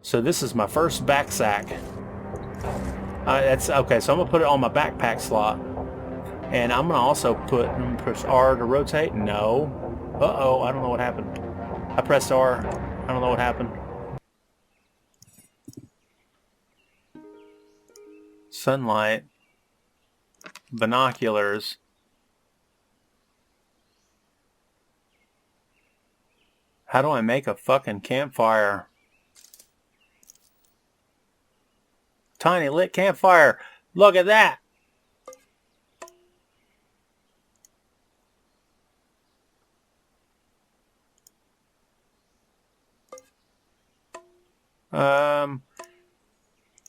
So this is my first backpack. That's okay. So I'm gonna put it on my backpack slot, and I'm gonna also push R to rotate. No. Uh-oh, I don't know what happened. I pressed R. I don't know what happened. Sunlight. Binoculars. How do I make a fucking campfire? Tiny lit campfire. Look at that.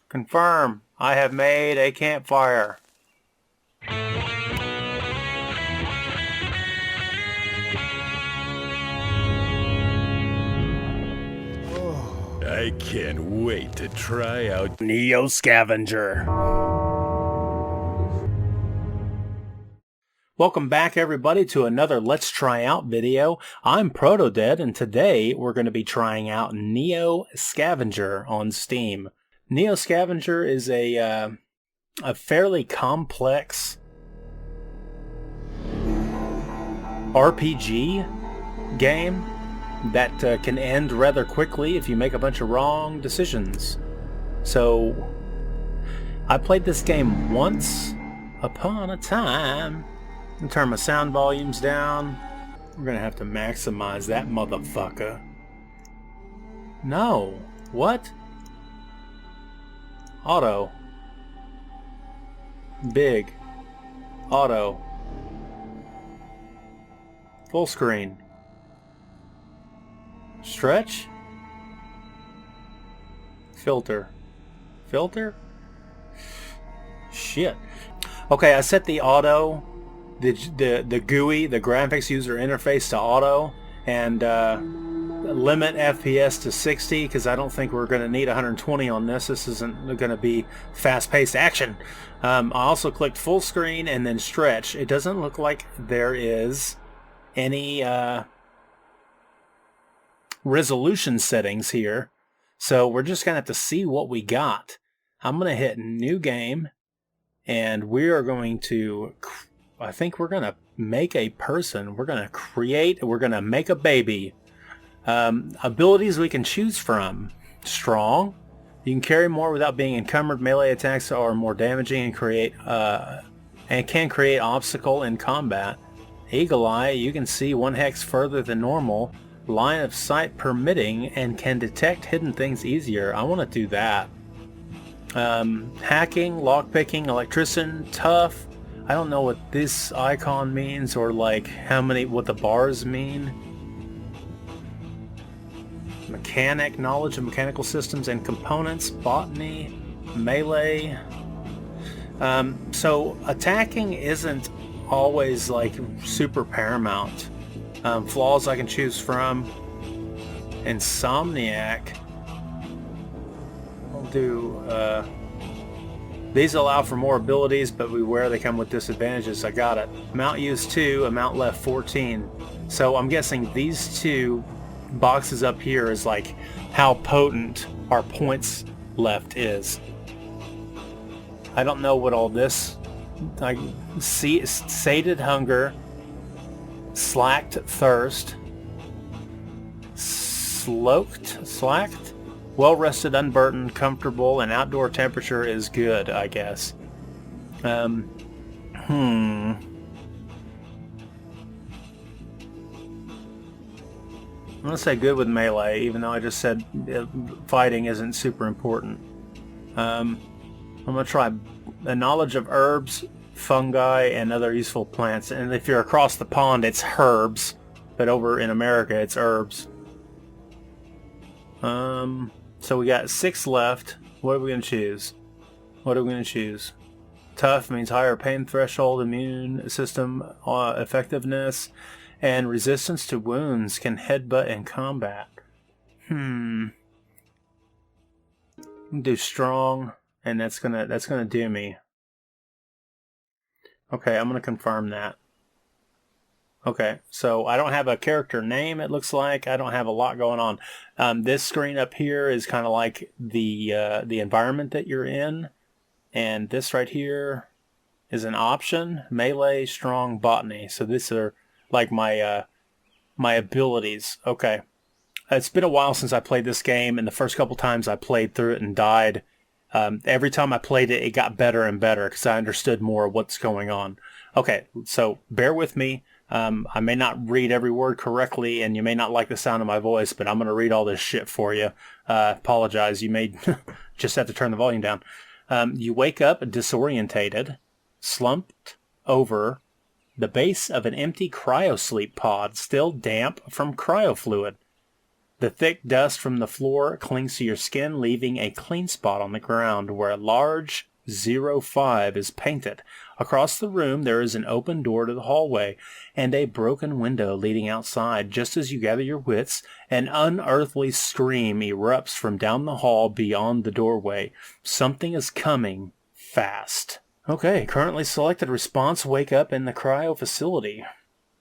Confirm. I have made a campfire. I can't wait to try out Neo Scavenger. Welcome back, everybody, to another Let's Try Out video. I'm Protodead, and today we're going to be trying out Neo Scavenger on Steam. Neo Scavenger is a fairly complex RPG game that can end rather quickly if you make a bunch of wrong decisions. So, I played this game once upon a time. I'm gonna turn my sound volumes down. We're gonna have to maximize that motherfucker. No. What? Auto. Big. Auto. Full screen. Stretch. Filter. Filter? Shit. Okay, I set the auto, the GUI, the graphics user interface, to auto, and limit FPS to 60 because I don't think we're going to need 120 on this. This isn't going to be fast-paced action. I also clicked full screen and then stretch. It doesn't look like there is any resolution settings here, so we're just going to have to see what we got. I'm going to hit new game, and we are going to, I think we're going to make a person. We're going to make a baby. Abilities we can choose from: strong, you can carry more without being encumbered. Melee attacks are more damaging and can create obstacle in combat. Eagle eye, you can see 1 hex further than normal. Line of sight permitting, and can detect hidden things easier. I want to do that. Hacking, lockpicking, electrician, tough. I don't know what this icon means, or like what the bars mean. Mechanic, knowledge of mechanical systems and components, botany, melee. So attacking isn't always like super paramount. Flaws I can choose from: Insomniac. I'll do these allow for more abilities, but beware they come with disadvantages. I got it. Amount used 2, amount left 14. So I'm guessing these two boxes up here is like how potent our points left is. I don't know what all this, like, sated hunger, slacked thirst, slacked, well-rested, unburdened, comfortable, and outdoor temperature is good, I guess. I'm gonna say good with melee, even though I just said fighting isn't super important. I'm gonna try a knowledge of herbs, fungi, and other useful plants. And if you're across the pond, it's herbs, but over in America, it's herbs. So we got 6 left. What are we gonna choose? Tough means higher pain threshold, immune system effectiveness, and resistance to wounds. Can headbutt in combat. Do strong, and that's gonna do me. Okay, I'm gonna confirm that. Okay, so I don't have a character name, it looks like. I don't have a lot going on. This screen up here is kind of like the environment that you're in. And this right here is an option, melee, strong, botany. So these are like my abilities. Okay. It's been a while since I played this game, and the first couple times I played through it and died, every time I played it, it got better and better because I understood more of what's going on. Okay, so bear with me. I may not read every word correctly, and you may not like the sound of my voice, but I'm going to read all this shit for you. Apologize. You may just have to turn the volume down. You wake up disorientated, slumped over the base of an empty cryosleep pod, still damp from cryofluid. The thick dust from the floor clings to your skin, leaving a clean spot on the ground where a large 05 is painted. Across the room, there is an open door to the hallway and a broken window leading outside. Just as you gather your wits, an unearthly scream erupts from down the hall beyond the doorway. Something is coming fast. Okay, currently selected response, wake up in the cryo facility.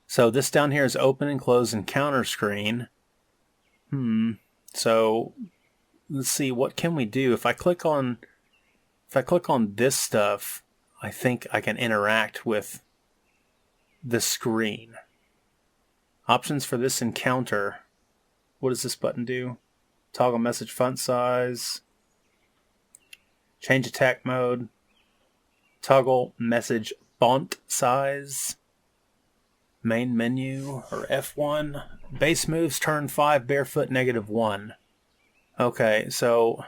So this down here is open and close encounter screen. So let's see, what can we do? If I click on this stuff, I think I can interact with the screen. Options for this encounter. What does this button do? Toggle message font size. Change attack mode. Toggle message font size. Main menu, or F1. Base moves, turn 5, barefoot, -1. Okay, so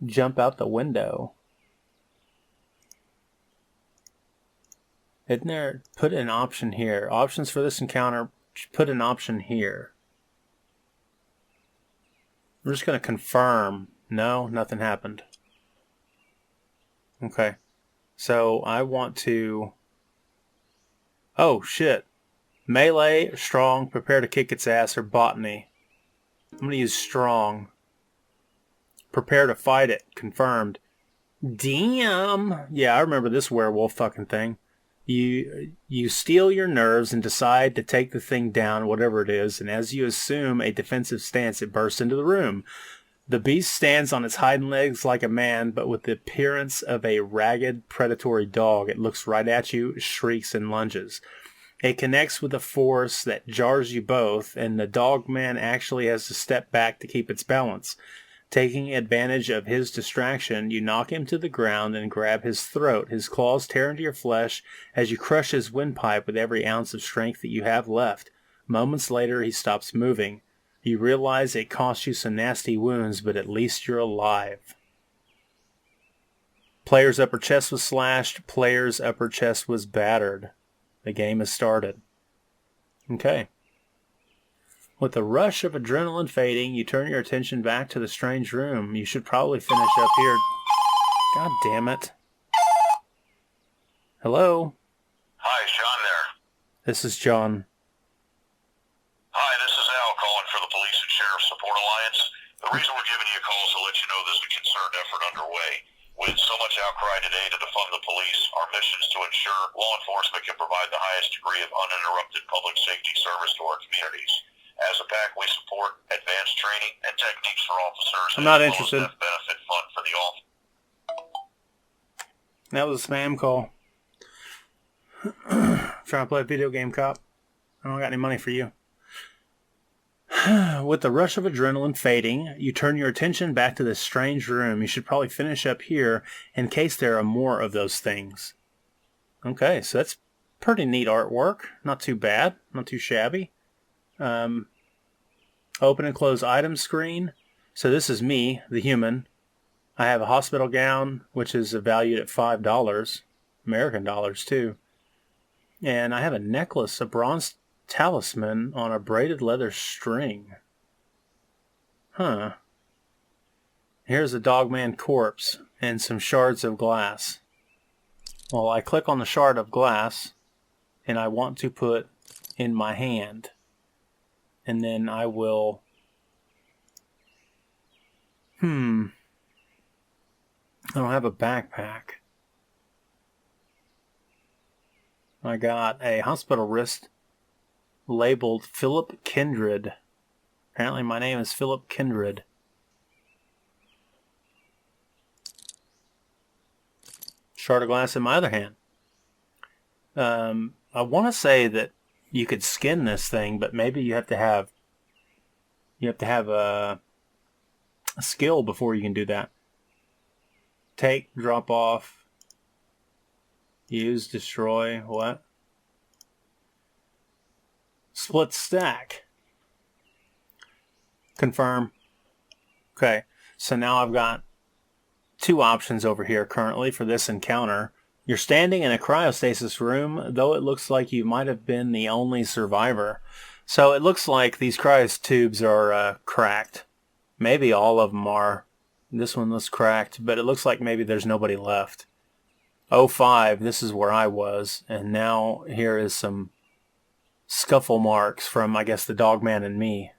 jump out the window. Isn't there, put an option here. Options for this encounter, put an option here. I'm just going to confirm. No, nothing happened. Okay. So I want to... Oh, shit. Melee, strong, prepare to kick its ass, or botany. I'm going to use strong. Prepare to fight it. Confirmed. Damn! Yeah, I remember this werewolf fucking thing. You steel your nerves and decide to take the thing down, whatever it is, and as you assume a defensive stance, it bursts into the room. The beast stands on its hind legs like a man, but with the appearance of a ragged, predatory dog. It looks right at you, shrieks, and lunges. It connects with a force that jars you both, and the dog man actually has to step back to keep its balance. Taking advantage of his distraction, you knock him to the ground and grab his throat. His claws tear into your flesh as you crush his windpipe with every ounce of strength that you have left. Moments later, he stops moving. You realize it cost you some nasty wounds, but at least you're alive. Player's upper chest was slashed. Player's upper chest was battered. The game has started. Okay. With the rush of adrenaline fading, you turn your attention back to the strange room. You should probably finish up here. God damn it. Hello? Hi, is John there? This is John. Hi, this is Al calling for the Police and Sheriff Support Alliance. The reason we're giving you a call is to let you know there's a concerned effort underway. With so much outcry today to defund the police, our mission is to ensure law enforcement can provide the highest degree of uninterrupted public safety service to our communities. As a PAC, we support advanced training and techniques for officers. I'm not as interested. Well as benefit fund for the office. That was a spam call. Trying to play a video game, cop. I don't got any money for you. With the rush of adrenaline fading, you turn your attention back to this strange room. You should probably finish up here in case there are more of those things. Okay, so that's pretty neat artwork. Not too bad. Not too shabby. Open and close item screen. So this is me, the human. I have a hospital gown, which is valued at $5. American dollars, too. And I have a necklace, a bronze talisman on a braided leather string. Huh. Here's a dogman corpse and some shards of glass. Well, I click on the shard of glass, and I want to put in my hand. And then I will... I don't have a backpack. I got a hospital wrist labeled Philip Kindred. Apparently my name is Philip Kindred. Shard of glass in my other hand. I want to say that you could skin this thing, but maybe you have to have a skill before you can do that. Take, drop off, use, destroy, what? Split stack. Confirm. Okay, so now I've got two options over here currently for this encounter. You're standing in a cryostasis room, though it looks like you might have been the only survivor. So it looks like these cryos tubes are cracked. Maybe all of them are. This one looks cracked, but it looks like maybe there's nobody left. 05, this is where I was, and now here is some scuffle marks from, I guess, the Dogman and me.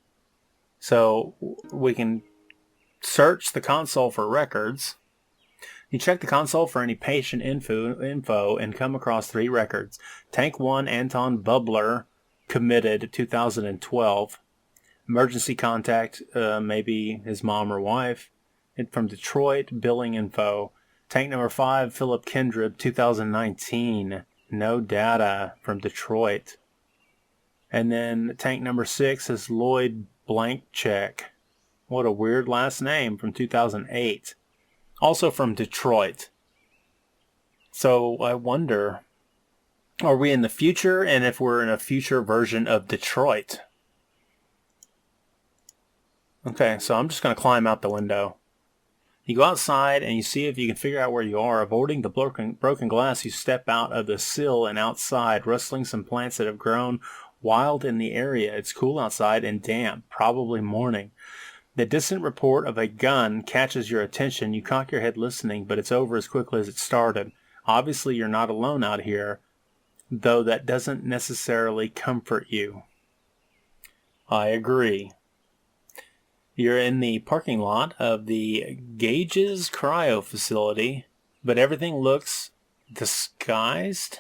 So we can search the console for records. You check the console for any patient info and come across 3 records. Tank 1, Anton Bubbler, committed 2012. Emergency contact, maybe his mom or wife. And from Detroit, billing info. Tank number 5, Philip Kindred, 2019. No data from Detroit. And then tank number 6 is Lloyd Blank Check. What a weird last name, from 2008. Also from Detroit. So I wonder, are we in the future? And if we're in a future version of Detroit? Okay, so I'm just going to climb out the window. You go outside and you see if you can figure out where you are. Avoiding the broken glass, you step out of the sill and outside, rustling some plants that have grown wild in the area. It's cool outside and damp, probably morning. The distant report of a gun catches your attention. You cock your head listening, but it's over as quickly as it started. Obviously, you're not alone out here, though that doesn't necessarily comfort you. I agree. You're in the parking lot of the Gage's cryo facility, but everything looks disguised.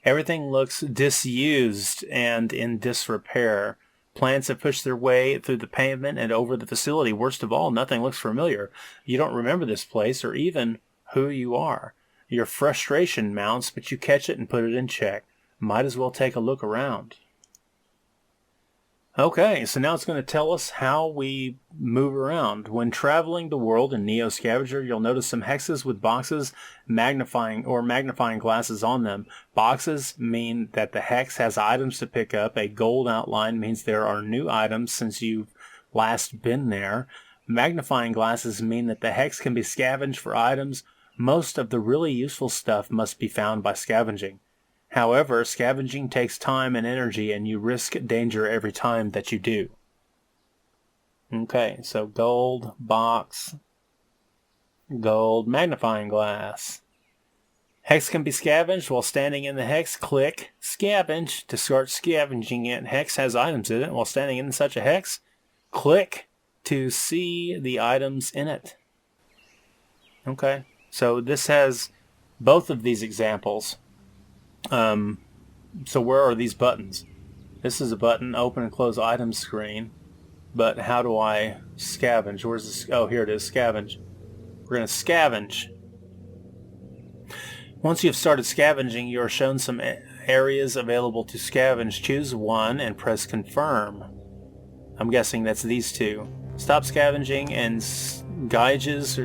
Everything looks disused and in disrepair. Plants have pushed their way through the pavement and over the facility. Worst of all, nothing looks familiar. You don't remember this place or even who you are. Your frustration mounts, but you catch it and put it in check. Might as well take a look around. Okay, so now it's going to tell us how we move around. When traveling the world in Neo Scavenger, you'll notice some hexes with boxes magnifying glasses on them. Boxes mean that the hex has items to pick up. A gold outline means there are new items since you've last been there. Magnifying glasses mean that the hex can be scavenged for items. Most of the really useful stuff must be found by scavenging. However, scavenging takes time and energy, and you risk danger every time that you do. Okay, so gold, box, gold, magnifying glass. Hex can be scavenged while standing in the hex. Click Scavenge to start scavenging it. Hex has items in it. While standing in such a hex, click to see the items in it. Okay, so this has both of these examples. So where are these buttons? This is a button, open and close item screen. But how do I scavenge? Where's this? Oh, here it is, scavenge. We're going to scavenge. Once you've started scavenging, you are shown some areas available to scavenge. Choose one and press confirm. I'm guessing that's these two. Stop scavenging and Gage's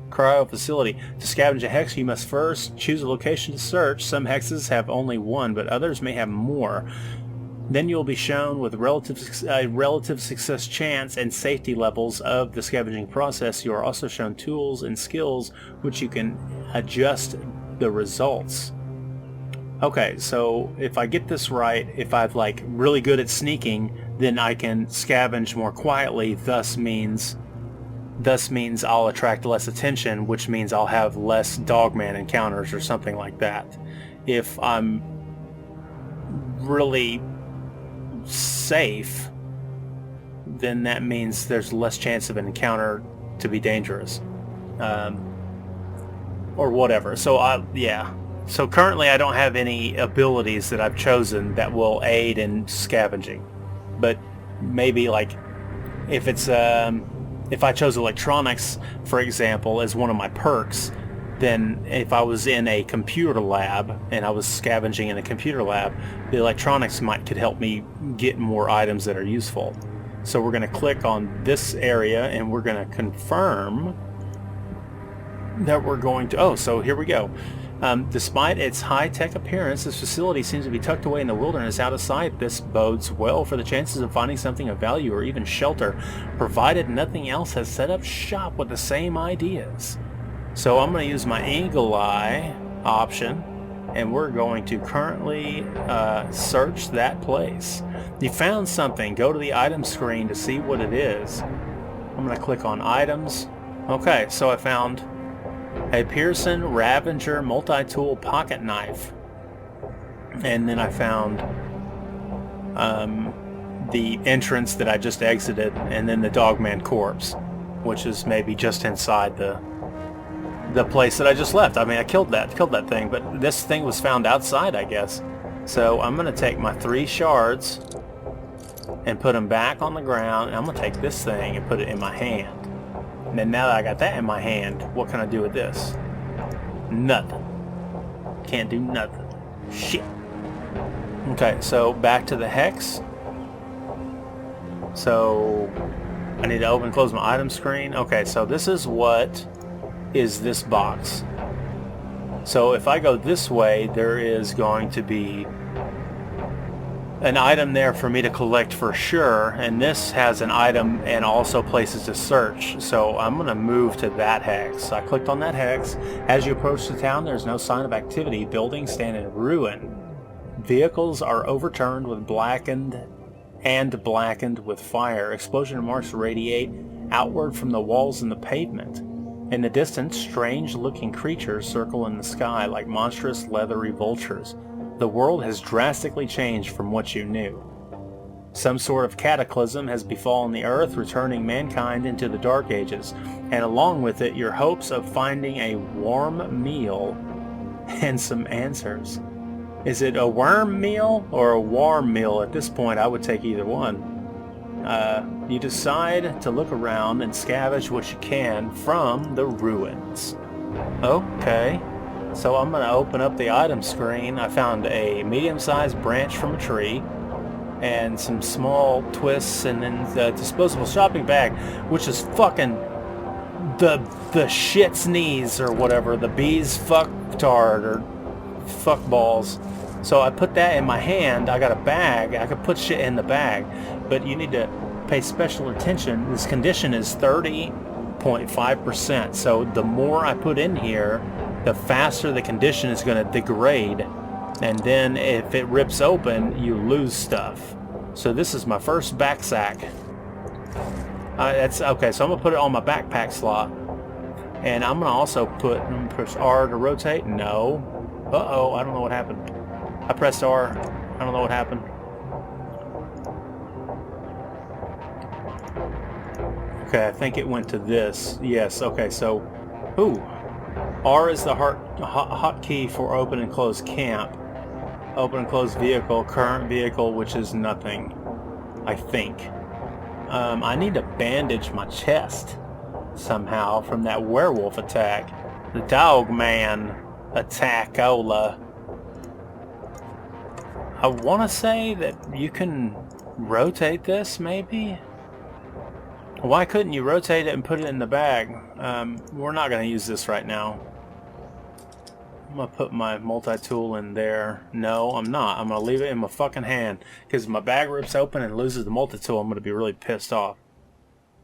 cryo facility. To scavenge a hex, you must first choose a location to search. Some hexes have only one, but others may have more. Then you will be shown with relative success chance and safety levels of the scavenging process. You are also shown tools and skills which you can adjust the results. Okay, so if I get this right, if I'm like really good at sneaking, then I can scavenge more quietly. Thus means I'll attract less attention, which means I'll have less Dogman encounters or something like that. If I'm really safe, then that means there's less chance of an encounter to be dangerous. Or whatever. So, yeah. So currently I don't have any abilities that I've chosen that will aid in scavenging. But maybe like if it's if I chose electronics, for example, as one of my perks, then if I was in a computer lab and I was scavenging in a computer lab, the electronics could help me get more items that are useful. So we're going to click on this area and we're going to confirm that we're going to... Oh, so here we go. Despite its high-tech appearance, this facility seems to be tucked away in the wilderness out of sight. This bodes well for the chances of finding something of value or even shelter, provided nothing else has set up shop with the same ideas. So I'm going to use my eagle eye option, and we're going to currently search that place. You found something. Go to the item screen to see what it is. I'm going to click on items. Okay, so I found a Pearson Ravager multi-tool pocket knife. And then I found the entrance that I just exited, and then the Dogman corpse, which is maybe just inside the place that I just left. I mean, I killed that thing, but this thing was found outside, I guess. So I'm going to take my 3 shards and put them back on the ground, and I'm going to take this thing and put it in my hand. And then now that I got that in my hand, what can I do with this? Nothing. Can't do nothing. Shit. Okay, so back to the hex. So I need to open and close my item screen. Okay, so this is what is this box. So if I go this way, there is going to be an item there for me to collect for sure, and this has an item and also places to search. So I'm going to move to that hex. I clicked on that hex. As you approach the town, there's no sign of activity. Buildings stand in ruin. Vehicles are overturned with blackened with fire. Explosion marks radiate outward from the walls and the pavement. In the distance, strange-looking creatures circle in the sky like monstrous leathery vultures. The world has drastically changed from what you knew. Some sort of cataclysm has befallen the earth, returning mankind into the Dark Ages, and along with it, your hopes of finding a warm meal and some answers. Is it a worm meal or a warm meal? At this point, I would take either one. You decide to look around and scavenge what you can from the ruins. Okay. So I'm going to open up the item screen. I found a medium-sized branch from a tree and some small twists, and then the disposable shopping bag, which is fucking the shit's knees or whatever, the bee's fucktard or fuck balls. So I put that in my hand. I got a bag. I could put shit in the bag, but you need to pay special attention. This condition is 30.5%. So the more I put in here, the faster the condition is going to degrade, and then if it rips open, you lose stuff. So this is my first back sack. That's okay. So I'm gonna put it on my backpack slot, and I'm gonna also push R to rotate. No. Uh-oh, I don't know what happened. I pressed R. I don't know what happened. Okay, I think it went to this. Yes. Okay. So, ooh. R is the hotkey for open and close camp. Open and close vehicle, current vehicle, which is nothing, I think. I need to bandage my chest somehow from that werewolf attack. The Dogman attack-ola. I want to say that you can rotate this, maybe? Why couldn't you rotate it and put it in the bag? We're not going to use this right now. I'm going to put my multi-tool in there. No, I'm not. I'm going to leave it in my fucking hand. Because if my bag rips open and loses the multi-tool, I'm going to be really pissed off.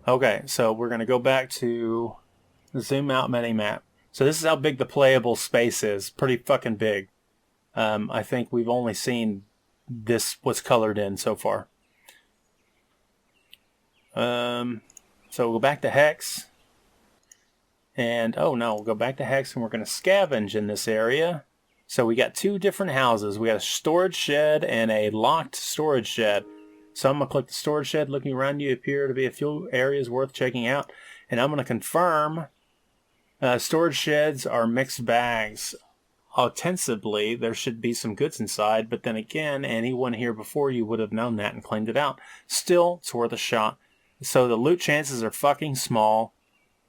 Okay, so we're going to go back to the zoom out mini-map. So this is how big the playable space is. Pretty fucking big. I think we've only seen this, what's colored in so far. So we'll go back to Hex. And, oh no, we'll go back to Hex and we're going to scavenge in this area. So we got 2 different houses. We got a storage shed and a locked storage shed. So I'm going to click the storage shed. Looking around you appear to be a few areas worth checking out. And I'm going to confirm storage sheds are mixed bags. ostensibly there should be some goods inside, but then again, anyone here before you would have known that and cleaned it out. Still, it's worth a shot. So the loot chances are fucking small.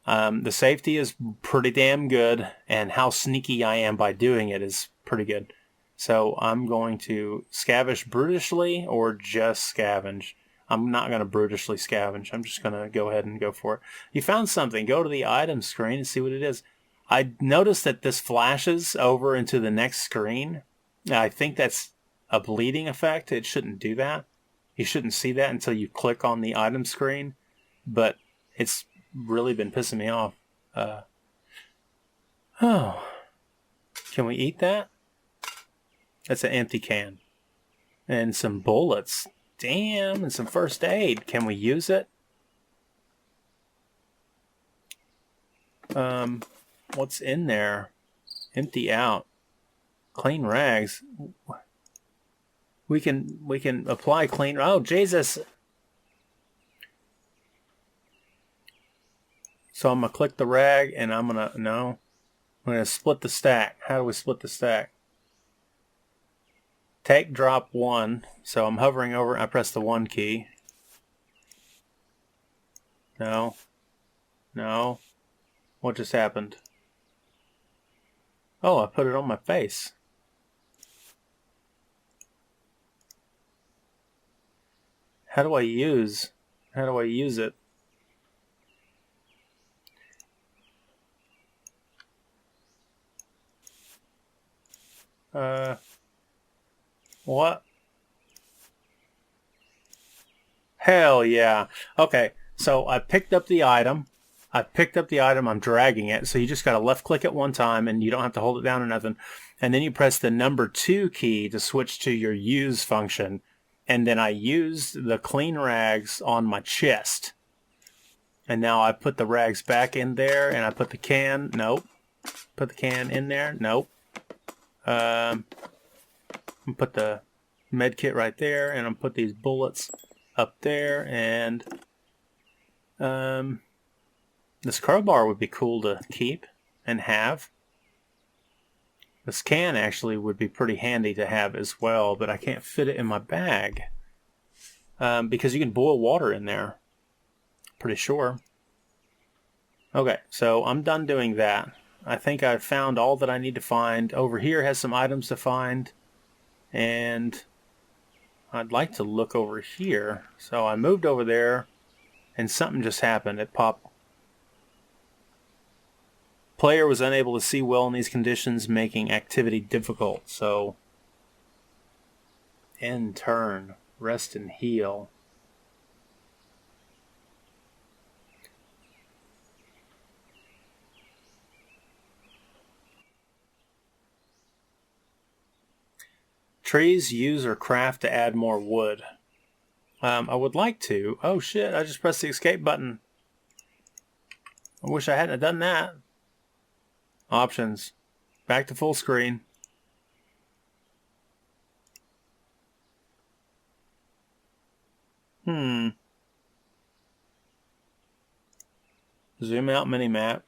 The safety is pretty damn good, and how sneaky I am by doing it is pretty good. So I'm going to scavenge brutishly or just scavenge. I'm not going to brutishly scavenge. I'm just going to go ahead and go for it. You found something. Go to the item screen and see what it is. I noticed that this flashes over into the next screen. Now, I think that's a bleeding effect. It shouldn't do that. You shouldn't see that until you click on the item screen. But it's really been pissing me off. Oh. Can we eat that? That's an empty can. And some bullets. Damn, and some first aid. Can we use it? What's in there? Empty out. Clean rags. We can apply clean. Oh, Jesus. So I'm going to click the rag and I'm going to split the stack. How do we split the stack? Take drop 1. So I'm hovering over. I press the 1 key. No. What just happened? Oh, I put it on my face. How do I use it? What? Hell yeah. Okay, so I picked up the item. I'm dragging it. So you just got to left click it one time and you don't have to hold it down or nothing. And then you press the number 2 key to switch to your use function. And then I used the clean rags on my chest. And now I put the rags back in there and I put the can. Nope. Put the can in there. Nope. Put the med kit right there, and I'm put these bullets up there, and this crowbar would be cool to keep and have. This can actually would be pretty handy to have as well, but I can't fit it in my bag because you can boil water in there. Pretty sure. Okay, so I'm done doing that. I think I've found all that I need to find. Over here has some items to find. And I'd like to look over here. So I moved over there and something just happened. It popped. Player was unable to see well in these conditions, making activity difficult. So end turn, rest and heal. Trees use or craft to add more wood. I would like to. Oh shit, I just pressed the escape button. I wish I hadn't done that. Options. Back to full screen. Zoom out minimap.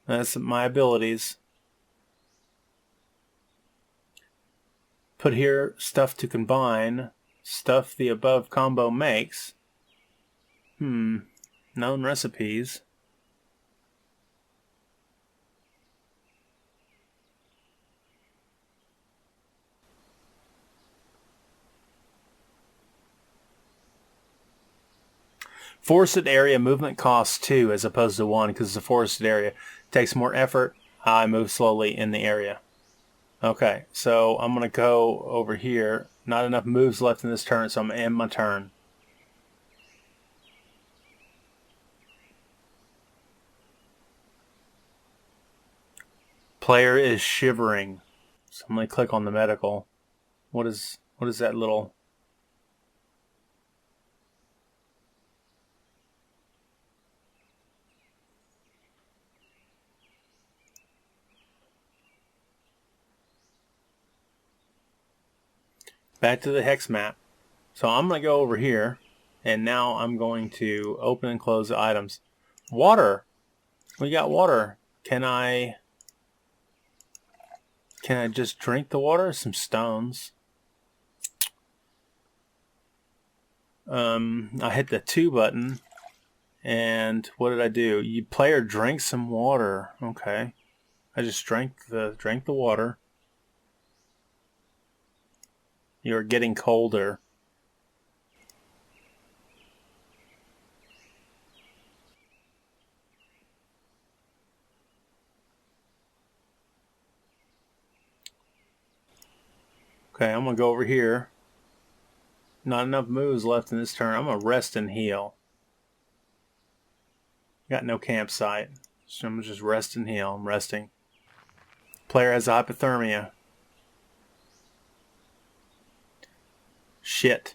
That's my abilities. Put here stuff to combine. Stuff the above combo makes. Known recipes. Forested area movement costs 2 as opposed to 1 because it's a forested area. It takes more effort. I move slowly in the area. Okay, so I'm going to go over here. Not enough moves left in this turn, so I'm going to end my turn. Player is shivering. So I'm going to click on the medical. What is that little... Back to the hex map. So I'm going to go over here, and now I'm going to open and close the items. Water! We got water. Can I Can I just drink the water? Some stones. I hit the 2 button. And what did I do? You player drink some water. Okay. I just drank the water. You're getting colder. Okay, I'm gonna go over here. Not enough moves left in this turn. I'm gonna rest and heal. Got no campsite. So I'm just rest and heal. I'm resting. Player has hypothermia. Shit.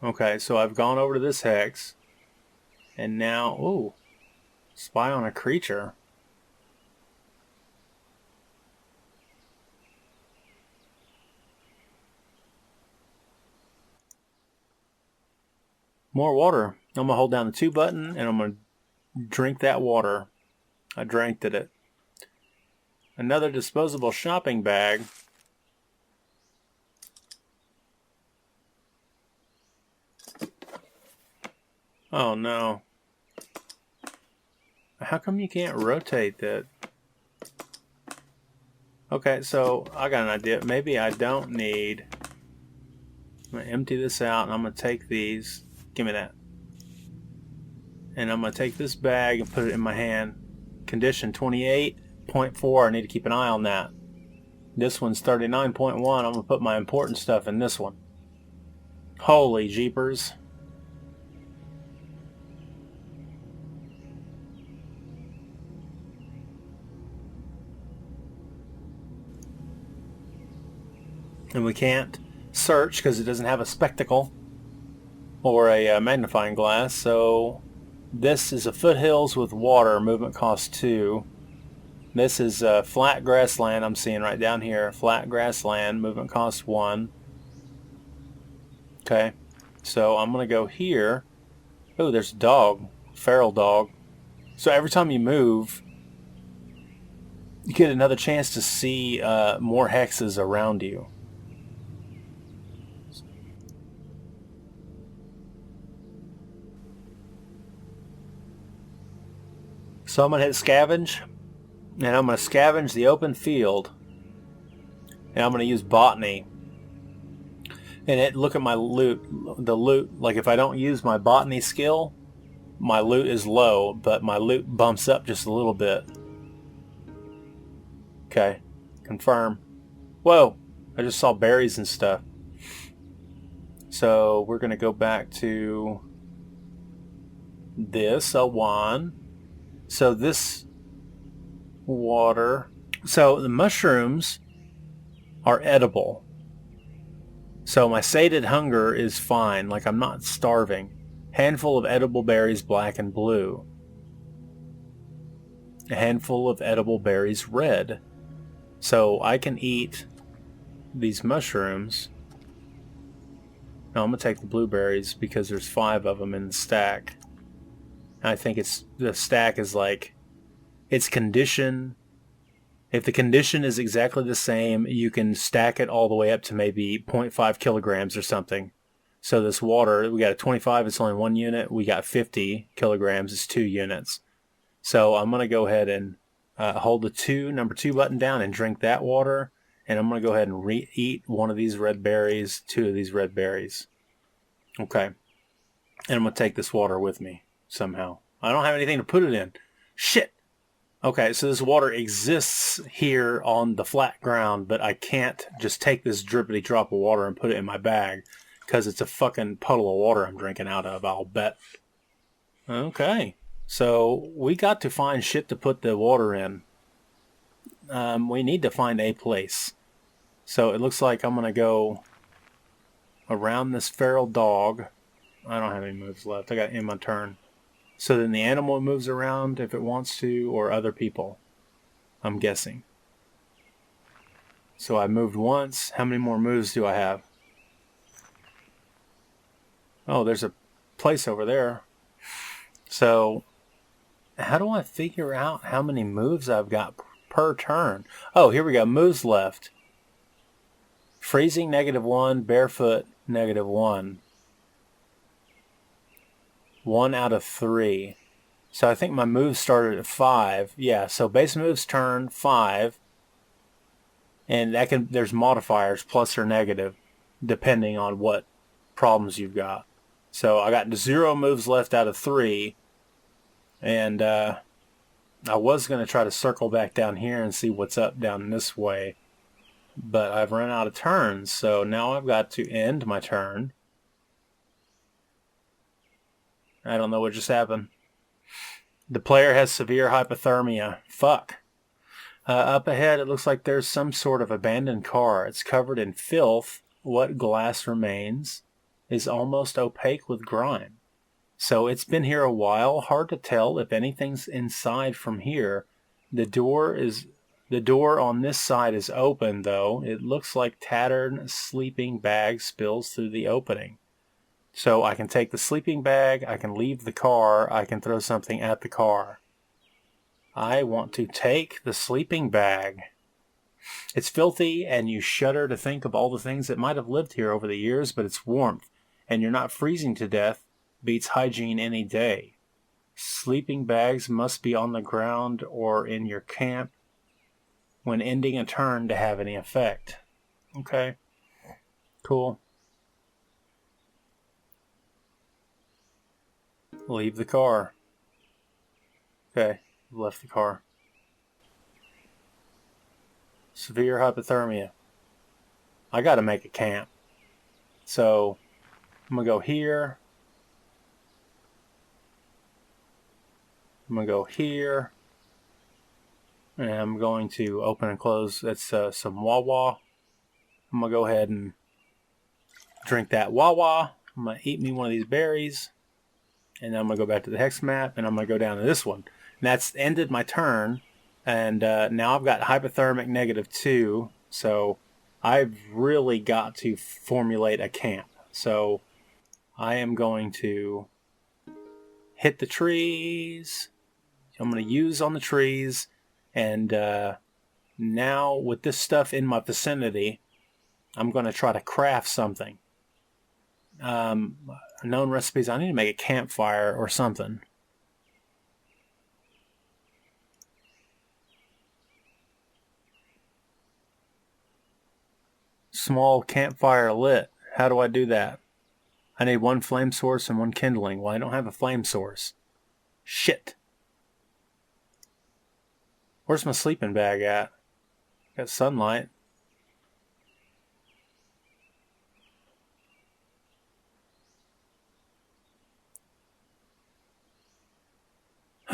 Okay, so I've gone over to this hex. And now, ooh, spy on a creature. More water. I'm going to hold down the 2 button and I'm going to drink that water. I drank it. Another disposable shopping bag. Oh no. How come you can't rotate that? Okay, so I got an idea. Maybe I don't need... I'm going to empty this out and I'm going to take these. Give me that. And I'm going to take this bag and put it in my hand. Condition 28.4. I need to keep an eye on that. This one's 39.1. I'm going to put my important stuff in this one. Holy jeepers. And we can't search because it doesn't have a spectacle or a magnifying glass. So this is a foothills with water. Movement cost 2. This is flat grassland. I'm seeing right down here. Flat grassland. Movement cost 1. Okay. So I'm going to go here. Oh, there's a dog. Feral dog. So every time you move, you get another chance to see more hexes around you. So I'm going to hit scavenge, and I'm going to scavenge the open field, and I'm going to use botany. And look at my loot. The loot, like if I don't use my botany skill, my loot is low, but my loot bumps up just a little bit. Okay, confirm. Whoa, I just saw berries and stuff. So we're going to go back to this, A1. So this water, so the mushrooms are edible. So my sated hunger is fine, like I'm not starving. Handful of edible berries, black and blue. A handful of edible berries, red. So I can eat these mushrooms. No, I'm going to take the blueberries because there's 5 of them in the stack. I think the stack is like, its condition. If the condition is exactly the same, you can stack it all the way up to maybe 0.5 kilograms or something. So this water, we got a 25, it's only 1 unit. We got 50 kilograms, it's 2 units. So I'm going to go ahead and hold the number 2 button down and drink that water. And I'm going to go ahead and eat one of these red berries, 2 of these red berries. Okay. And I'm going to take this water with me. Somehow. I don't have anything to put it in. Shit! Okay, so this water exists here on the flat ground, but I can't just take this drippity drop of water and put it in my bag, because it's a fucking puddle of water I'm drinking out of, I'll bet. Okay, so we got to find shit to put the water in. We need to find a place. So it looks like I'm going to go around this feral dog. I don't have any moves left. I got in my turn. So then the animal moves around if it wants to, or other people, I'm guessing. So I moved once. How many more moves do I have? Oh, there's a place over there. So how do I figure out how many moves I've got per turn. Oh, here we go. Moves left. Freezing -1, barefoot -1. 1 out of 3. So I think my moves started at 5. Yeah, so base moves turn 5. And there's modifiers, plus or negative, depending on what problems you've got. So I got 0 moves left out of 3. And I was going to try to circle back down here and see what's up down this way. But I've run out of turns, so now I've got to end my turn. I don't know what just happened. The player has severe hypothermia. Fuck. Up ahead, it looks like there's some sort of abandoned car. It's covered in filth. What glass remains is almost opaque with grime. So it's been here a while. Hard to tell if anything's inside from here. The door on this side is open, though. It looks like tattered sleeping bag spills through the opening. So I can take the sleeping bag, I can leave the car, I can throw something at the car. I want to take the sleeping bag. It's filthy, and you shudder to think of all the things that might have lived here over the years, but it's warmth, and you're not freezing to death. Beats hygiene any day. Sleeping bags must be on the ground or in your camp when ending a turn to have any effect. Okay. Cool. Leave the car. Okay, left the car. Severe hypothermia. I gotta make a camp. So, I'm gonna go here. I'm gonna go here. And I'm going to open and close. That's some Wawa. I'm gonna go ahead and drink that Wawa. I'm gonna eat me one of these berries. And then I'm going to go back to the hex map, and I'm going to go down to this one. And that's ended my turn, and now I've got hypothermic -2, so I've really got to formulate a camp. So I am going to hit the trees. I'm going to use on the trees, and now with this stuff in my vicinity, I'm going to try to craft something. Known recipes. I need to make a campfire or something. Small campfire lit. How do I do that? I need 1 flame source and 1 kindling. Well, I don't have a flame source. Shit. Where's my sleeping bag at? Got sunlight.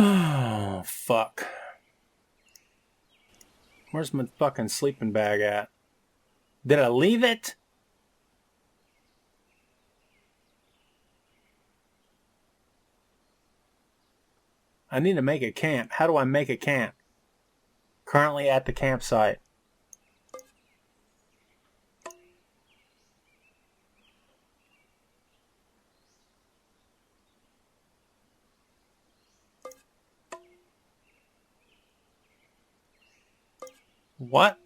Oh, fuck. Where's my fucking sleeping bag at? Did I leave it? I need to make a camp. How do I make a camp? Currently at the campsite. What?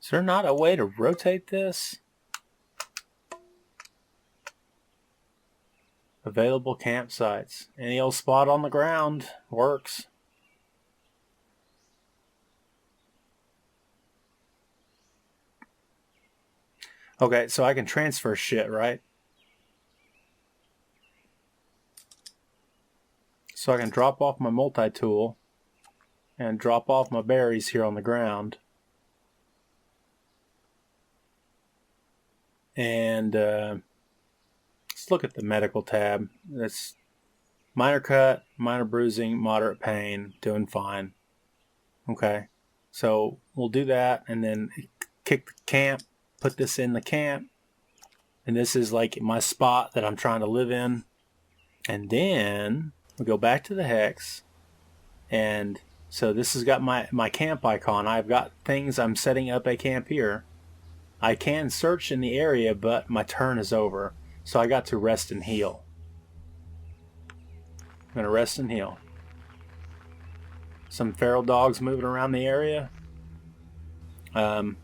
Is there not a way to rotate this? Available campsites. Any old spot on the ground works. Okay, so I can transfer shit, right? So I can drop off my multi-tool and drop off my berries here on the ground. And let's look at the medical tab. That's minor cut, minor bruising, moderate pain, doing fine. Okay, so we'll do that and then kick the camp, put this in the camp. And this is like my spot that I'm trying to live in. And then we go back to the hex, and so this has got my camp icon. I've got things. I'm setting up a camp here. I can search in the area, but my turn is over. So I got to rest and heal. I'm going to rest and heal. Some feral dogs moving around the area. Go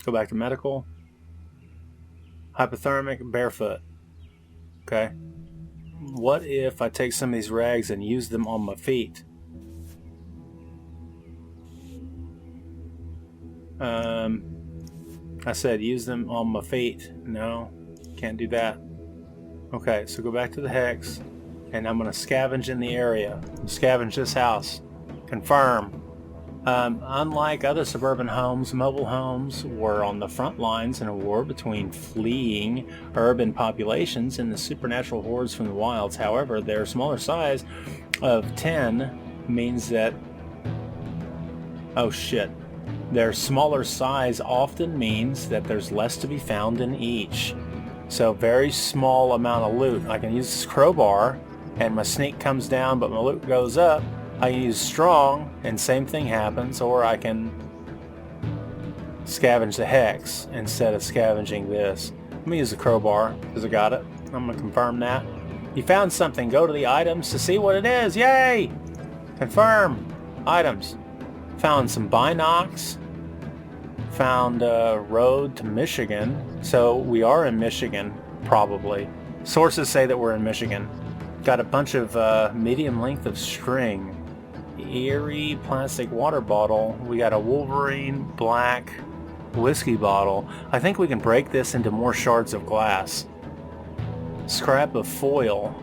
back to medical. Hypothermic, barefoot. Okay. What if I take some of these rags and use them on my feet? I said use them on my feet. No, can't do that. Okay, so go back to the hex, and I'm going to scavenge in the area. Scavenge this house. Confirm. Unlike other suburban homes, mobile homes were on the front lines in a war between fleeing urban populations and the supernatural hordes from the wilds. However, their smaller size of 10 means that... Oh shit. Their smaller size often means that there's less to be found in each. So very small amount of loot. I can use this crowbar and my sneak comes down but my loot goes up. I can use strong and same thing happens, or I can scavenge the hex instead of scavenging this. Let me use the crowbar because I got it. I'm going to confirm that. You found something. Go to the items to see what it is. Yay! Confirm. Items. Found some binocs. Found a road to Michigan. So we are in Michigan, probably. Sources say that we're in Michigan. Got a bunch of medium length of string. Eerie plastic water bottle. We got a Wolverine black whiskey bottle. I think we can break this into more shards of glass. Scrap of foil.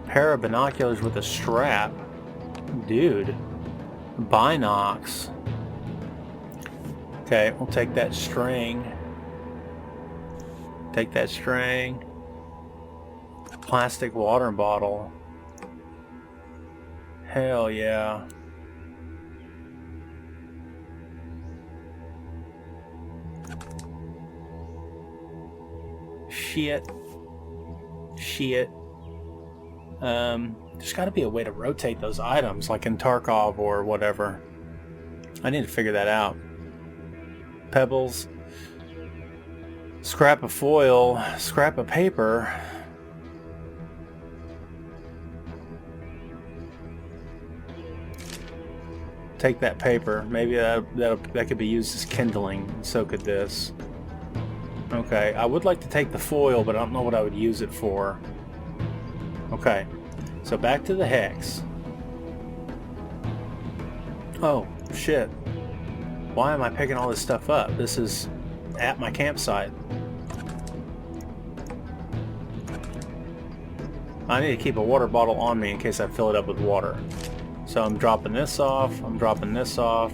Pair of binoculars with a strap. Dude. Binocs. Okay, we'll take that string. Take that string. Plastic water bottle. Hell yeah. Shit. There's got to be a way to rotate those items, like in Tarkov or whatever. I need to figure that out. Pebbles. Scrap of foil. Scrap of paper. Take that paper. Maybe that could be used as kindling. So could this. Okay, I would like to take the foil, but I don't know what I would use it for. Okay, so back to the hex. Oh, shit. Why am I picking all this stuff up? This is at my campsite. I need to keep a water bottle on me in case I fill it up with water. So I'm dropping this off, I'm dropping this off,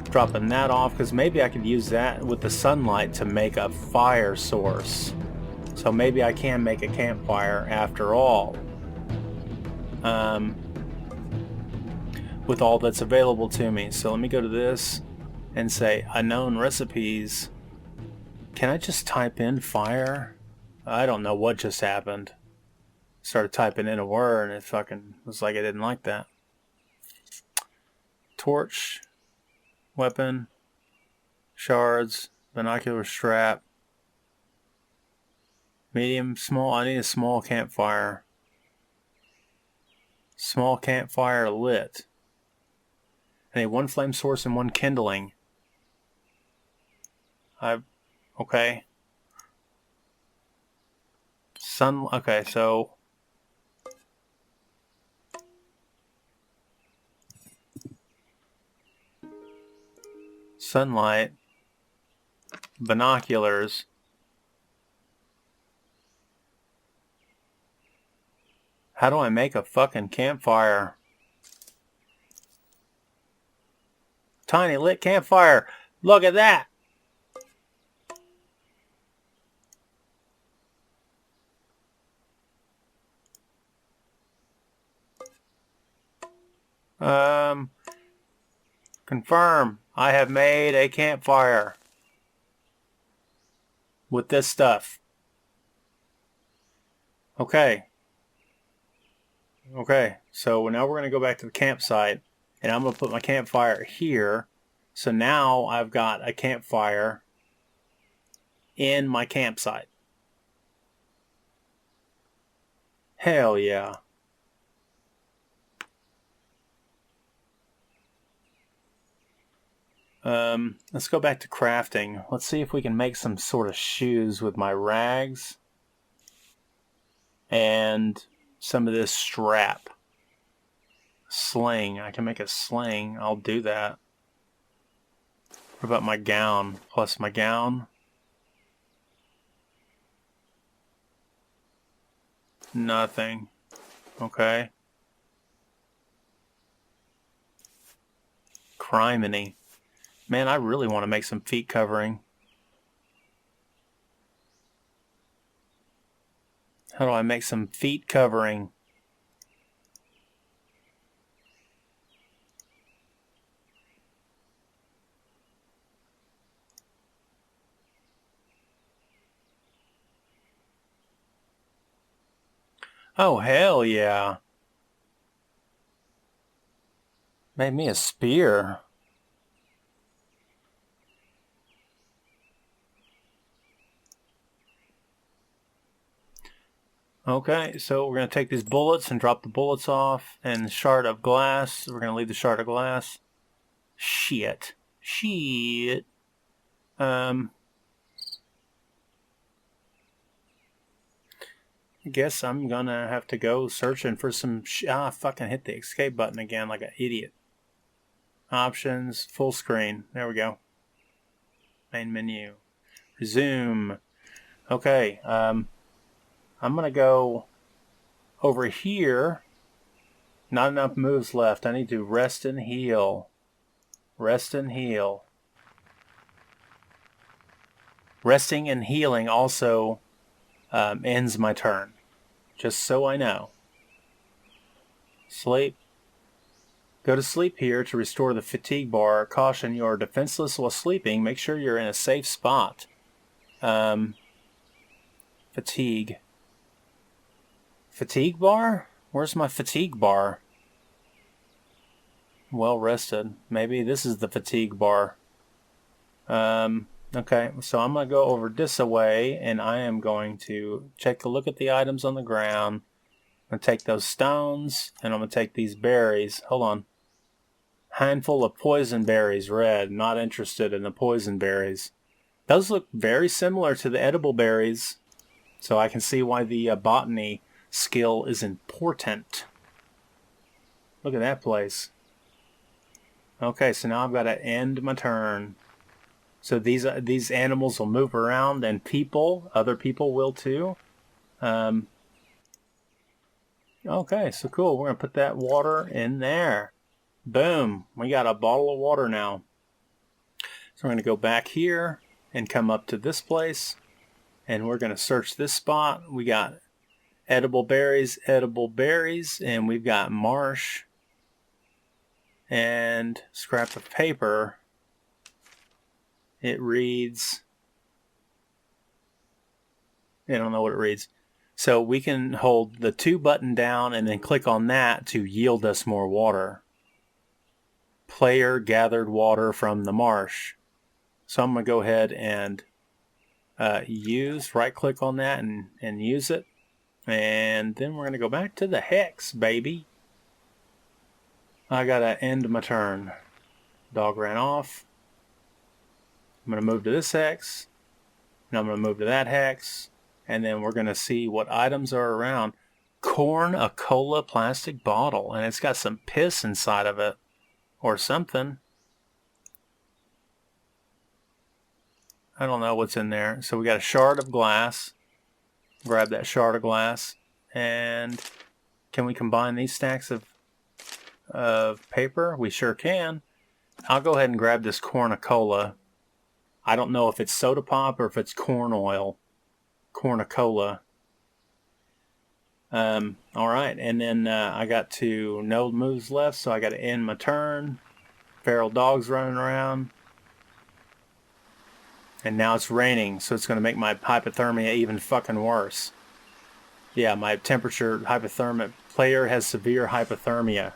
dropping that off, because maybe I could use that with the sunlight to make a fire source. So maybe I can make a campfire after all. With all that's available to me. So let me go to this and say unknown recipes. Can I just type in fire? I don't know what just happened. Started typing in a word and it fucking was like I didn't like that. Torch, weapon, shards, binocular strap, medium, small. I need a small campfire. Small campfire lit. I need one flame source and one kindling. Okay. Okay, so sunlight, binoculars, how do I make a fucking campfire? Tiny lit campfire. Look at that. Confirm. I have made a campfire with this stuff. Okay. Okay, so now we're going to go back to the campsite, and I'm going to put my campfire here So now I've got a campfire in my campsite. Hell yeah. Let's go back to crafting. Let's see if we can make some sort of shoes with my rags and some of this strap. Sling. I can make a sling. I'll do that. What about my gown? Plus my gown. Nothing. Okay. Criminy. Man, I really want to make some feet covering. How do I make some feet covering? Oh, hell yeah. Made me a spear. Okay, so we're going to take these bullets and drop the bullets off. And shard of glass. We're going to leave the shard of glass. Shit. I guess I'm going to have to go searching for some... I fucking hit the escape button again like an idiot. Options, full screen. There we go. Main menu. Resume. Okay, I'm going to go over here. Not enough moves left. I need to rest and heal. Rest and heal. Resting and healing also ends my turn. Just so I know. Sleep. Go to sleep here to restore the fatigue bar. Caution, you are defenseless while sleeping. Make sure you're in a safe spot. Fatigue. Fatigue bar? Where's my fatigue bar? Well rested. Maybe this is the fatigue bar. Okay, so I'm going to go over this away, and I am going to take a look at the items on the ground. I'm going to take those stones, and I'm going to take these berries. Hold on. Handful of poison berries, red. Not interested in the poison berries. Those look very similar to the edible berries, so I can see why the botany skill is important. Look at that place. Okay, so now I've got to end my turn. So these animals will move around, and other people will too. Okay, so cool. We're going to put that water in there. Boom. We got a bottle of water now. So we're going to go back here and come up to this place. And we're going to search this spot. We got edible berries, and we've got marsh and scrap of paper. It reads, I don't know what it reads. So we can hold the 2 button down and then click on that to yield us more water. Player gathered water from the marsh. So I'm going to go ahead and right click on that and use it. And then we're going to go back to the hex, baby. I got to end my turn. Dog ran off. I'm going to move to this hex, and I'm going to move to that hex, and then we're going to see what items are around. Corn-a-cola plastic bottle, and it's got some piss inside of it, or something. I don't know what's in there. So we got a shard of glass. Grab that shard of glass, and can we combine these stacks of paper? We sure can. I'll go ahead and grab this corn-a-cola. I don't know if it's soda pop or if it's corn oil. Corn-a-cola. Alright, and then I got no moves left, so I got to end my turn. Feral dogs running around. And now it's raining, so it's going to make my hypothermia even fucking worse. Yeah, my temperature hypothermia. Player has severe hypothermia.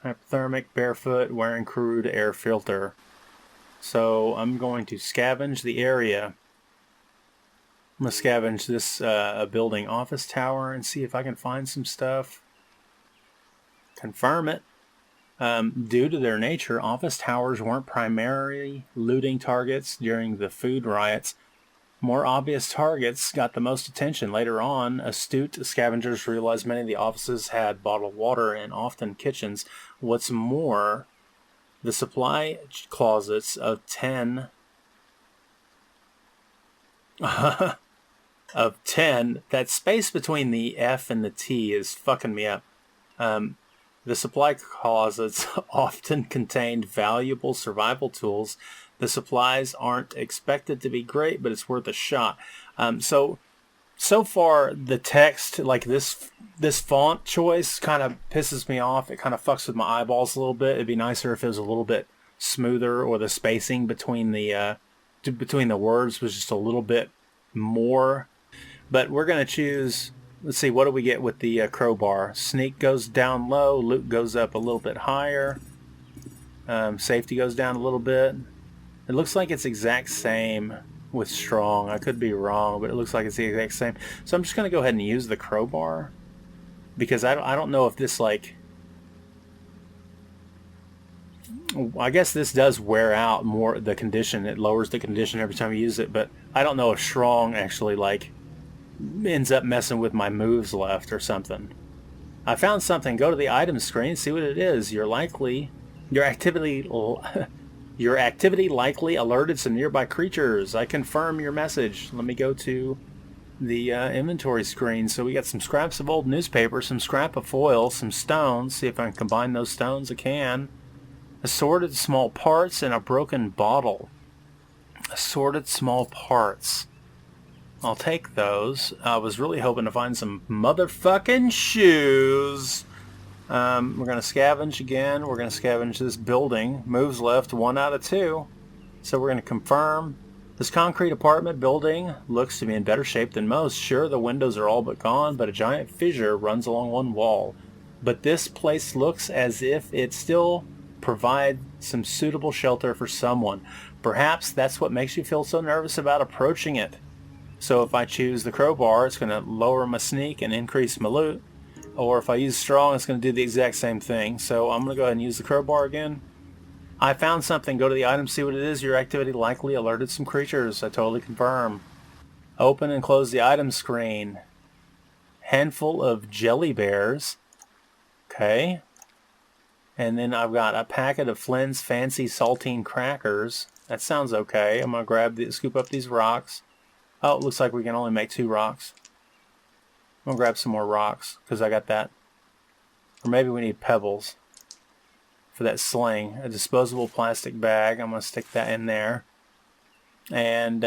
Hypothermic, barefoot, wearing crude air filter. So I'm going to scavenge the area. I'm going to scavenge this building office tower and see if I can find some stuff. Confirm it. Due to their nature, office towers weren't primarily looting targets during the food riots. More obvious targets got the most attention. Later on, astute scavengers realized many of the offices had bottled water and often kitchens. What's more, the supply closets of 10 of 10, that space between the F and the T is fucking me up. The supply closets often contained valuable survival tools. The supplies aren't expected to be great, but it's worth a shot. So far, the text, like this font choice, kind of pisses me off. It kind of fucks with my eyeballs a little bit. It'd be nicer if it was a little bit smoother, or the spacing between the words was just a little bit more. But we're gonna choose. Let's see, what do we get with the crowbar? Sneak goes down low, loot goes up a little bit higher, safety goes down a little bit. It looks like it's exact same with strong. I could be wrong, but it looks like it's the exact same. So I'm just going to go ahead and use the crowbar, because I don't know if this, like... I guess this does wear out more the condition. It lowers the condition every time you use it, but I don't know if strong actually, like, ends up messing with my moves left or something. I found something. Go to the items screen, see what it is. Your activity likely alerted some nearby creatures. I confirm your message. Let me go to the inventory screen. So we got some scraps of old newspaper, some scrap of foil, some stones. See if I can combine those stones. I can. Assorted small parts and a broken bottle. Assorted small parts. I'll take those. I was really hoping to find some motherfucking shoes. We're going to scavenge again. We're going to scavenge this building. Moves left, 1 out of 2. So we're going to confirm. This concrete apartment building looks to be in better shape than most. Sure, the windows are all but gone, but a giant fissure runs along one wall. But this place looks as if it still provides some suitable shelter for someone. Perhaps that's what makes you feel so nervous about approaching it. So if I choose the crowbar, it's going to lower my sneak and increase my loot. Or if I use strong, it's going to do the exact same thing. So I'm going to go ahead and use the crowbar again. I found something. Go to the item, see what it is. Your activity likely alerted some creatures. I totally confirm. Open and close the item screen. Handful of jelly bears. Okay. And then I've got a packet of Flynn's fancy saltine crackers. That sounds okay. I'm going to scoop up these rocks. Oh, it looks like we can only make 2 rocks. I'm going to grab some more rocks, because I got that. Or maybe we need pebbles for that sling. A disposable plastic bag. I'm going to stick that in there. And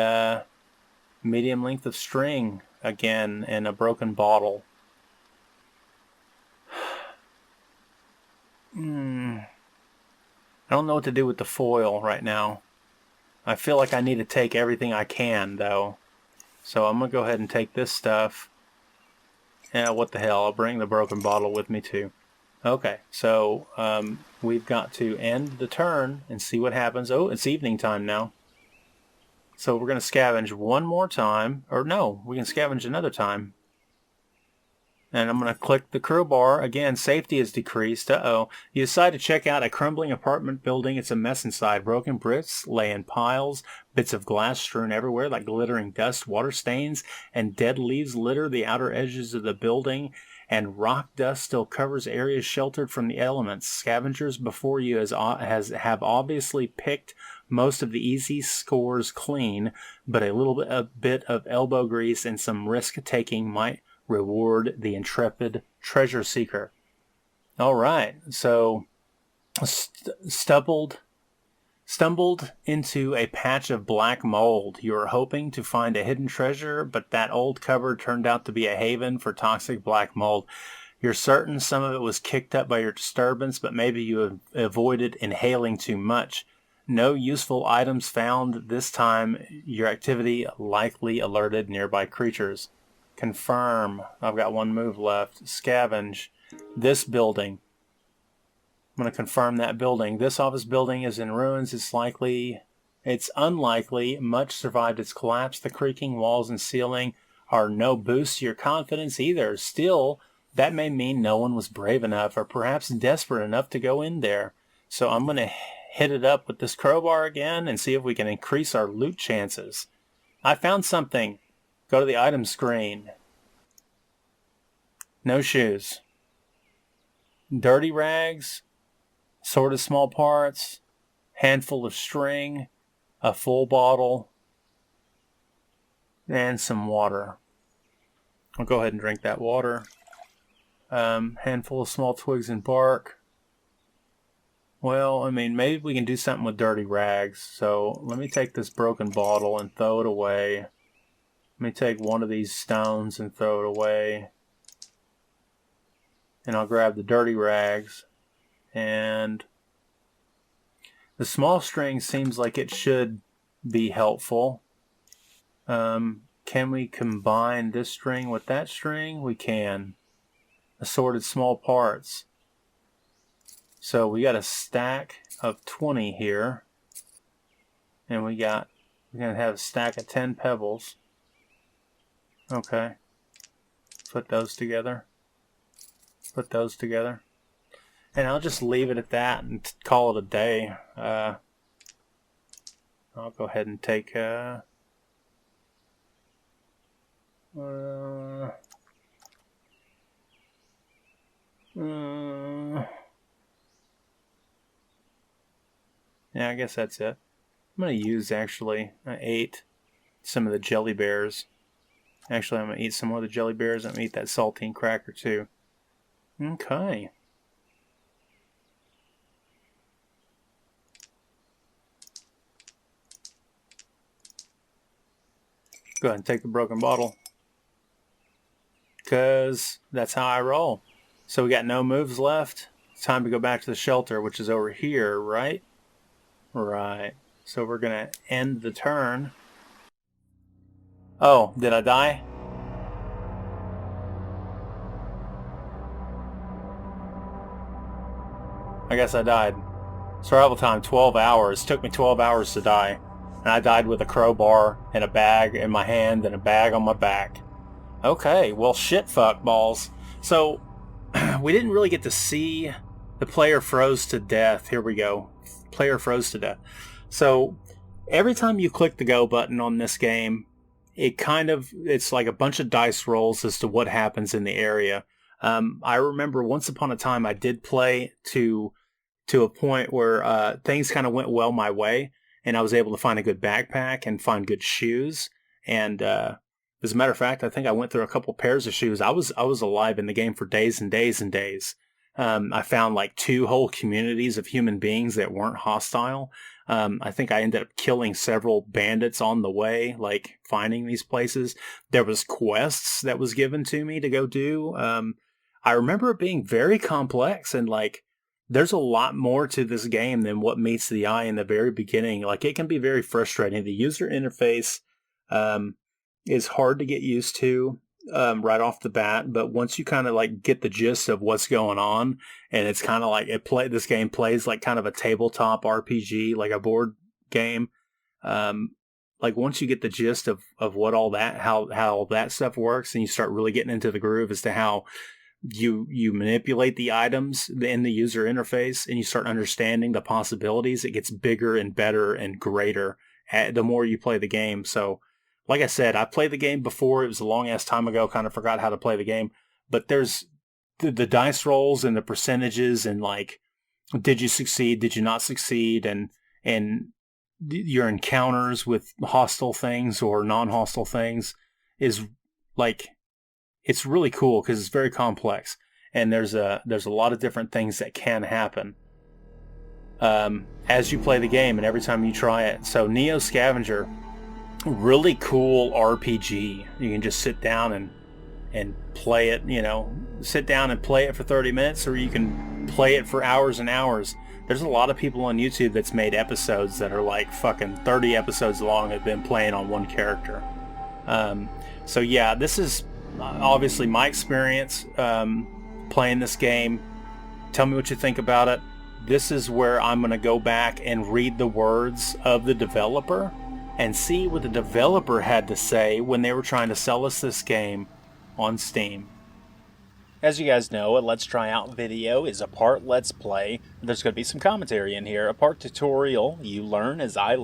medium length of string, again, and a broken bottle. I don't know what to do with the foil right now. I feel like I need to take everything I can, though. So I'm going to go ahead and take this stuff. Yeah, what the hell, I'll bring the broken bottle with me too. Okay, so we've got to end the turn and see what happens. Oh, it's evening time now. So we're going to scavenge one more time. Or no, we can scavenge another time. And I'm going to click the crowbar. Again, safety is decreased. Uh-oh. You decide to check out a crumbling apartment building. It's a mess inside. Broken bricks lay in piles. Bits of glass strewn everywhere like glittering dust. Water stains and dead leaves litter the outer edges of the building. And rock dust still covers areas sheltered from the elements. Scavengers before you have obviously picked most of the easy scores clean. But a bit of elbow grease and some risk-taking might reward the intrepid treasure seeker. All right, so stumbled into a patch of black mold. You were hoping to find a hidden treasure, but that old cupboard turned out to be a haven for toxic black mold. You're certain some of it was kicked up by your disturbance, but maybe you have avoided inhaling too much. No useful items found this time. Your activity likely alerted nearby creatures. Confirm. I've got 1 move left. Scavenge. This building. I'm going to confirm that building. This office building is in ruins. It's unlikely much survived its collapse. The creaking walls and ceiling are no boost to your confidence either. Still, that may mean no one was brave enough or perhaps desperate enough to go in there. So I'm going to hit it up with this crowbar again and see if we can increase our loot chances. I found something. Go to the item screen. No shoes. Dirty rags. Assorted small parts. Handful of string. A full bottle. And some water. I'll go ahead and drink that water. Handful of small twigs and bark. Well, I mean, maybe we can do something with dirty rags. So let me take this broken bottle and throw it away. Let me take one of these stones and throw it away. And I'll grab the dirty rags. And the small string seems like it should be helpful. Can we combine this string with that string? We can. Assorted small parts. So we got a stack of 20 here. And we're going to have a stack of 10 pebbles. Okay. Put those together. Put those together. And I'll just leave it at that and call it a day. I'll go ahead and take... yeah, I guess that's it. I'm going to use, actually, I ate some of the jelly bears. Actually, I'm going to eat some more of the jelly bears. I'm going to eat that saltine cracker, too. Okay. Go ahead and take the broken bottle. Because that's how I roll. So we got no moves left. It's time to go back to the shelter, which is over here, right? Right. So we're going to end the turn. Oh, did I die? I guess I died. Survival time, 12 hours. Took me 12 hours to die. And I died with a crowbar and a bag in my hand and a bag on my back. Okay, well, shit fuck balls. So, we didn't really get to see the player froze to death. Here we go. Player froze to death. So, every time you click the go button on this game, it's like a bunch of dice rolls as to what happens in the area. I remember once upon a time I did play to a point where things kind of went well my way, and I was able to find a good backpack and find good shoes. And as a matter of fact, I think I went through a couple pairs of shoes. I was alive in the game for days and days and days. I found like 2 whole communities of human beings that weren't hostile. I think I ended up killing several bandits on the way, like finding these places. There was quests that was given to me to go do. I remember it being very complex, and like there's a lot more to this game than what meets the eye in the very beginning. Like it can be very frustrating. The user interface is hard to get used to right off the bat, but once you kind of like get the gist of what's going on, and it's kind of like this game plays like kind of a tabletop RPG, like a board game. Like once you get the gist of what all that, how that stuff works, and you start really getting into the groove as to how you manipulate the items in the user interface, and you start understanding the possibilities, it gets bigger and better and greater the more you play the game. So like I said, I played the game before. It was a long ass time ago. Kind of forgot how to play the game. But there's the dice rolls and the percentages, and like, did you succeed? Did you not succeed? And your encounters with hostile things or non-hostile things is like, it's really cool because it's very complex, and there's a lot of different things that can happen as you play the game and every time you try it. So Neo Scavenger, really cool RPG. You can just sit down and play it, sit down and play it for 30 minutes, or you can play it for hours and hours. There's a lot of people on YouTube that's made episodes that are like fucking 30 episodes long, have been playing on one character. So yeah, this is obviously my experience playing this game. Tell me what you think about it. this is where I'm going to go back and read the words of the developer and see what the developer had to say when they were trying to sell us this game on Steam. As you guys know, a Let's Try Out video is a part Let's Play. There's going to be some commentary in here, a part tutorial. You learn as I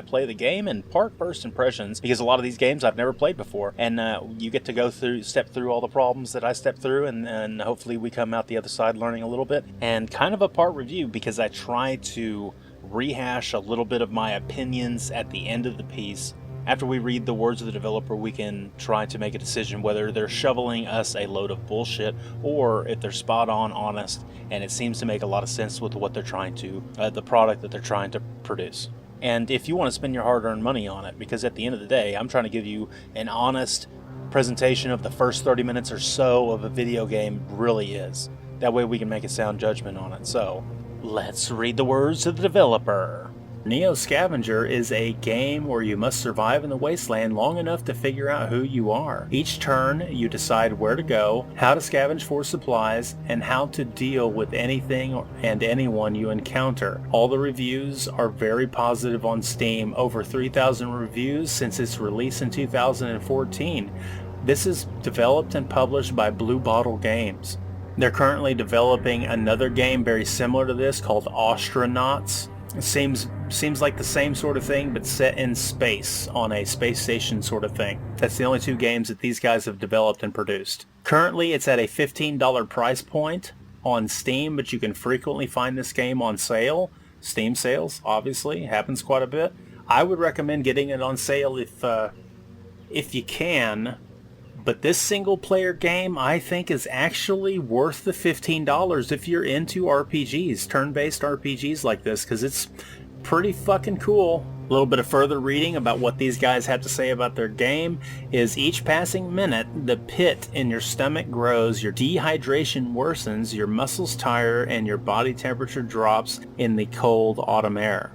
play the game, and part first impressions, because a lot of these games I've never played before. And you get to go through, step through all the problems that I stepped through, and hopefully we come out the other side learning a little bit. And kind of a part review, because I try to rehash a little bit of my opinions at the end of the piece. After we read the words of the developer, we can try to make a decision whether they're shoveling us a load of bullshit or if they're spot on honest, and it seems to make a lot of sense with what they're trying to, the product that they're trying to produce. And if you want to spend your hard-earned money on it, because at the end of the day, I'm trying to give you an honest presentation of the first 30 minutes or so of a video game really is. That way we can make a sound judgment on it. So, let's read the words of the developer. Neo Scavenger is a game where you must survive in the wasteland long enough to figure out who you are. Each turn, you decide where to go, how to scavenge for supplies, and how to deal with anything and anyone you encounter. All the reviews are very positive on Steam, over 3,000 reviews since its release in 2014. This is developed and published by Blue Bottle Games. They're currently developing another game very similar to this called Astronauts. It seems like the same sort of thing, but set in space, on a space station sort of thing. That's the only two games that these guys have developed and produced. Currently, it's at a $15 price point on Steam, but you can frequently find this game on sale. Steam sales, obviously, happens quite a bit. I would recommend getting it on sale if you can. But this single-player game, I think, is actually worth the $15 if you're into RPGs, turn-based RPGs like this, because it's pretty fucking cool. A little bit of further reading about what these guys have to say about their game is each passing minute, the pit in your stomach grows, your dehydration worsens, your muscles tire, and your body temperature drops in the cold autumn air.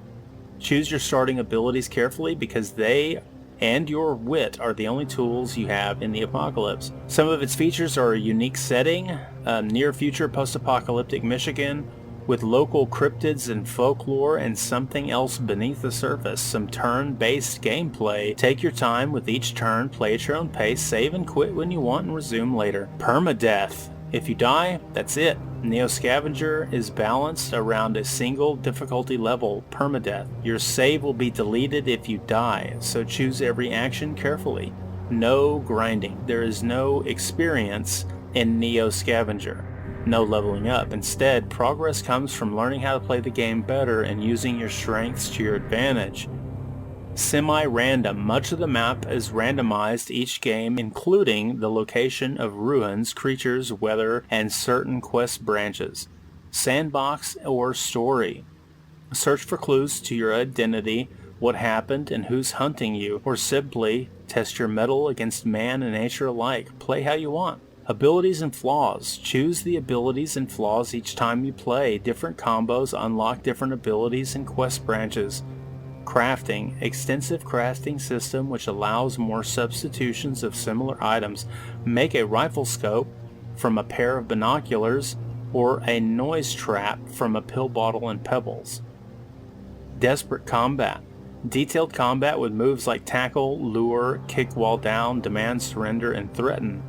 Choose your starting abilities carefully because they and your wit are the only tools you have in the apocalypse. Some of its features are a unique setting, near-future post-apocalyptic Michigan, with local cryptids and folklore and something else beneath the surface. Some turn-based gameplay. Take your time with each turn, play at your own pace, save and quit when you want and resume later. Permadeath. If you die, that's it. Neo Scavenger is balanced around a single difficulty level, permadeath. Your save will be deleted if you die, so choose every action carefully. No grinding. There is no experience in Neo Scavenger. No leveling up. Instead, progress comes from learning how to play the game better and using your strengths to your advantage. Semi-random. Much of the map is randomized each game, including the location of ruins, creatures, weather, and certain quest branches. Sandbox or story. Search for clues to your identity, what happened, and who's hunting you, or simply test your mettle against man and nature alike. Play how you want. Abilities and flaws. Choose the abilities and flaws each time you play. Different combos unlock different abilities and quest branches. Crafting. Extensive crafting system which allows more substitutions of similar items. Make a rifle scope from a pair of binoculars or a noise trap from a pill bottle and pebbles. Desperate combat. Detailed combat with moves like tackle, lure, kick while down, demand surrender, and threaten.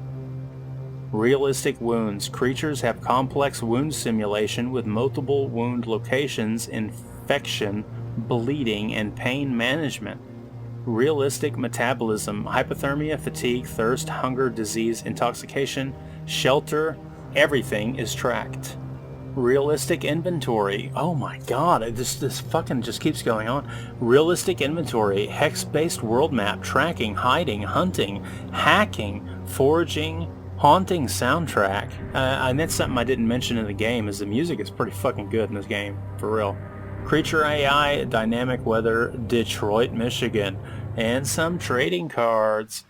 Realistic wounds. Creatures have complex wound simulation with multiple wound locations, infection, bleeding, and pain management. Realistic metabolism. Hypothermia, fatigue, thirst, hunger, disease, intoxication, shelter. Everything is tracked. Realistic inventory. Oh my god, this fucking just keeps going on. Realistic inventory. Hex-based world map. Tracking, hiding, hunting, hacking, foraging, haunting soundtrack. And that's something I didn't mention in the game, is the music is pretty fucking good in this game, for real. Creature AI, dynamic weather, Detroit, Michigan, and some trading cards.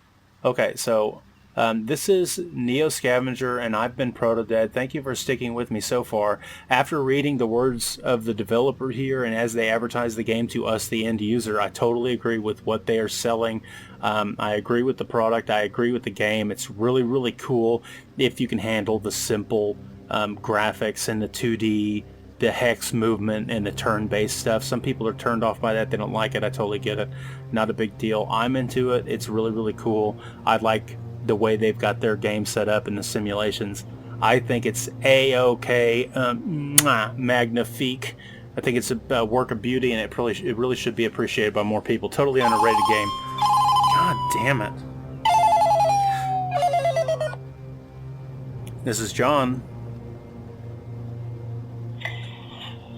Okay, so this is Neo Scavenger, and I've been Protodead. Thank you for sticking with me so far. After reading the words of the developer here, and as they advertise the game to us, the end user, I totally agree with what they are selling. I agree with the product. I agree with the game. It's really, really cool if you can handle the simple graphics and the 2D the hex movement and the turn-based stuff. Some people are turned off by that. They don't like it. I totally get it. Not a big deal. I'm into it. It's really, really cool. I like the way they've got their game set up in the simulations. I think it's A-OK, magnifique. I think it's a work of beauty, and it really should be appreciated by more people. Totally underrated game. God damn it. This is John.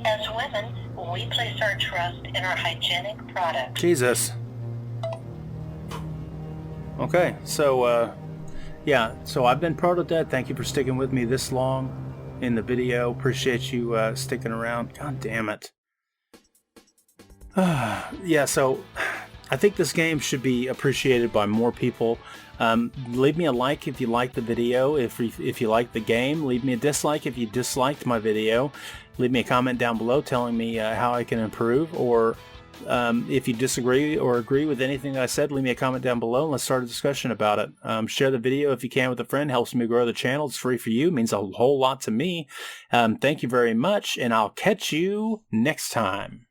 As women, we place our trust in our hygienic products. Jesus. Okay, so, yeah, so I've been Protodead. Thank you for sticking with me this long in the video. Appreciate you sticking around. God damn it. Yeah, so I think this game should be appreciated by more people. Leave me a like if you liked the video. If you liked the game, leave me a dislike if you disliked my video. Leave me a comment down below telling me how I can improve, or if you disagree or agree with anything I said, leave me a comment down below and let's start a discussion about it. Share the video if you can with a friend. Helps me grow the channel. It's free for you. It means a whole lot to me. Thank you very much, and I'll catch you next time.